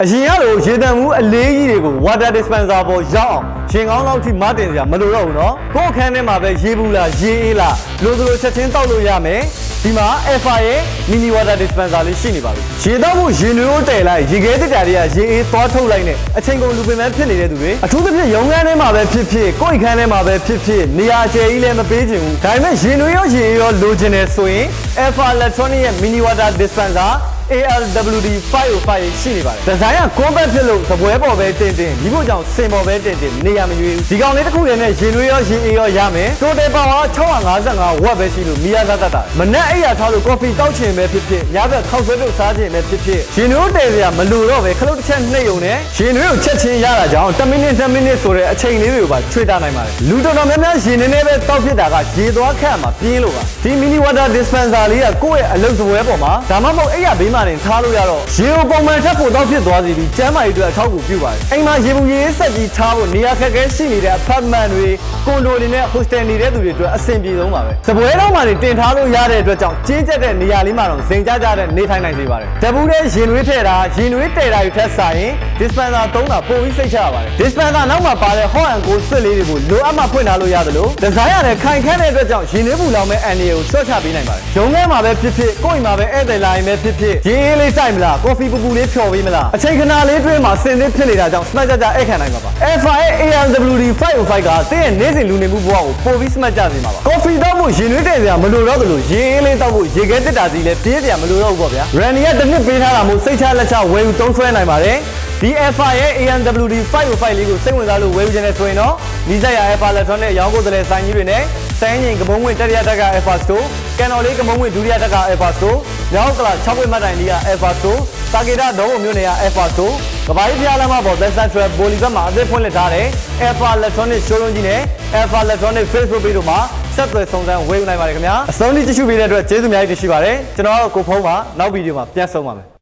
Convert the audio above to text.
အရင်ကတော့ရေတံမှုအလေးကြီးတွေကို water dispenser ပေါ်ရောက်အောင်ရင်ကောင်းလောက်ထိမတင်စရာမလိုတော့ဘူးเนาะကိုယ့်အခန်းထဲမှာပဲရေဘူးလားရေအေးလားလိုသလိုချက်ချင်းတောက်လို့ရမယ်ဒီမှာ Alpha ရဲ့ mini water dispenser လေးရှိနေပါပြီရေတောက်ဖို့ရေနွေးကိုတည်လိုက်ရေခဲတက်တာတွေကရေအေးသွားထုတ်လိုက်နဲ့အချိန်ကုန်လူပင်ပန်းဖြစ်နေတဲ့သူတွေအထူးသဖြင့်ရုံးခန်းထဲမှာပဲဖြစ်ဖြစ်ကိုယ့်အခန်းထဲမှာပဲဖြစ်ဖြစ်နေရာကျယ်ကြီးလည်းမပေးချင်ဘူးဒါပေမဲ့ရေနွေးရောရေအေးရောလိုချင်တယ်ဆိုရင် Alpha Electronic ရဲ့ mini water dispenser ALWD 505ရှိနေပါတယ်ဒီဇိုင်းက compact ဖြစ်လို့သပွဲပေါ်ပဲတင်တင်ဒီဖို့ကြောင့်စင်ပေါ်ပဲတင်တင်နေရမရွေးဘူးဒီကောင်လေးတစ်ခုတည်းနဲ့ရေနွေးရောရေအေးရောရမယ် total power 655 watt ပဲရှိလို့မီးရသားတတ်တာမနက်အိပ်ရာထားလို့ coffee တောက်ချင်ပဲဖြစ်ဖြစ်ညဘက်ခောက်ဆွဲပြုတ်စားချင်ပဲဖြစ်ဖြစ်ရေနွေးတည်စရာမလိုတော့ပဲခလုတ်တစ်ချက်နှိပ်ုံနဲ့ရေနွေးကိုချက်ချင်းရတာကြောင့်10မိနစ်10မိနစ်ဆိုတဲ့အချိန်လေးတွေကိုပါချွေတာနိုင်ပါတယ်လူတော်တော်များများရေနည်းနည်းပဲတောက်ဖြစ်တာကရေသွားခန့်မှာပြင်းလို့ပါဒီ mini water dispenser လေးကကိုယ့်ရဲ့အလုပ်စပွဲပေါ်မှာဒါမှမဟုတ်အိပ်ရာဘေးမှာတင်ထားလို့ရတော့ရေကိုပုံမှန်ထပ်ဖို့တော့ဖြစ်သွားစီပြီးကျန်းမာရေးအတွက်အထောက်အကူပြုပါတယ်အိမ်မှာရေဘူးရေဆက်ကြီးထားဖို့နေရာခက်ခဲရှိနေတဲ့ apartment တွေကွန်ဒိုတွေနဲ့ hostel နေတဲ့သူတွေအတွက်အဆင်ပြေဆုံးပါပဲစပွဲတော့မှတင်ထားလို့ရတဲ့အတွက်ကြောင့်ကျင်းကျက်တဲ့နေရာလေးမှာတော့ဇင်ကြကြတဲ့နေထိုင်နိုင်စေပါတယ်တပူးတဲ့ရေနွေးထည့်တာရေနွေးတည်တာယူထက်ဆိုင်ရင် dispenser သုံးတာပိုပြီးစိတ်ချရပါတယ် dispenser နောက်မှာပါတဲ့ hot and cold ဆွစ်လေးတွေကိုလိုအပ်မှဖွင့်ထားလို့ရတယ်လို့ဒီဇိုင်းရတယ်ခိုင်ခန့်တဲ့အတွက်ကြောင့်ရေနွေးပူလောင်မဲ့အန်ဒီကိုရှော့ချပေးနိုင်ပါတယ်ရုံးထဲမှာပဲဖြစ်ဖြစ်ကိုယ့်အိမ်မှာပဲဧည့်သည်လာရင်ပဲဖြစ်ဖြစ်ရေအေးလေးစိုက်မလားကော်ဖီပူပူလေးဖြော်ပေးမလားအချိန်ခဏလေးတွင်းမှာစင်သစ်ဖြစ်နေတာကြောင့်စမတ်ကြဧည့်ခံနိုင်မှာပါ Alpha ရဲ့ ALWD 505ကသင်ရဲ့နေ့စဉ်လူနေမှုဘဝကိုပိုပြီးစမတ်ကြစေမှာပါကော်ဖီတောက်ဖို့ရေနွေးတည်စရာမလိုတော့သလိုရေအေးလေးတောက်ဖို့ရေခဲတက်တာစီလည်းပြေးစရာမလိုတော့ဘူးပေါ့ဗျာ Randy ကတစ်နှစ်ပေးထားတာမို့စိတ်ချလက်ချဝယ်ယူသုံးစွဲနိုင်ပါတယ်ဒီ Alpha ရဲ့ ALWD 505လေးကိုစိတ်ဝင်စားလို့ဝယ်ယူခြင်းနဲ့ဆိုရင်တော့နီးစပ်ရာ Alpha Electronic ရောင်းကိုယ်စားလှယ်ဆိုင်ကြီးတွေနဲ့စိုင်းငင်ကမုံဝင်တတိယတက်က Alpha Store ကန်တော်လေးကမုံဝင်ဒုတိယတက်က Alpha Store မြောက်ကလာ6ပွင့်မှတ်တိုင်လေးက Alpha Store တာဂေတာဒေါ်ဘုံမြို့နယ်က Alpha Store ကဘာကြီးဖျားလမ်းမှာပေါ် Western Trail ဘိုလီဘက်မှာအသစ်ဖွင့်လှစ်ထားတဲ့ Alpha Electronic Showroom ကြီးနဲ့ Alpha Electronic Facebook page တို့မှာဆက်သွယ်စုံစမ်းဝယ်ယူနိုင်ပါတယ်ခင်ဗျာအဆုံးထိကြည့်ရှုပေးတဲ့အတွက်ကျေးဇူးအများကြီးတင်ရှိပါတယ်ကျွန်တော်ကတော့ကိုဖုံးပါနောက်ဗီဒီယိုမှာပြန်ဆုံပါမယ်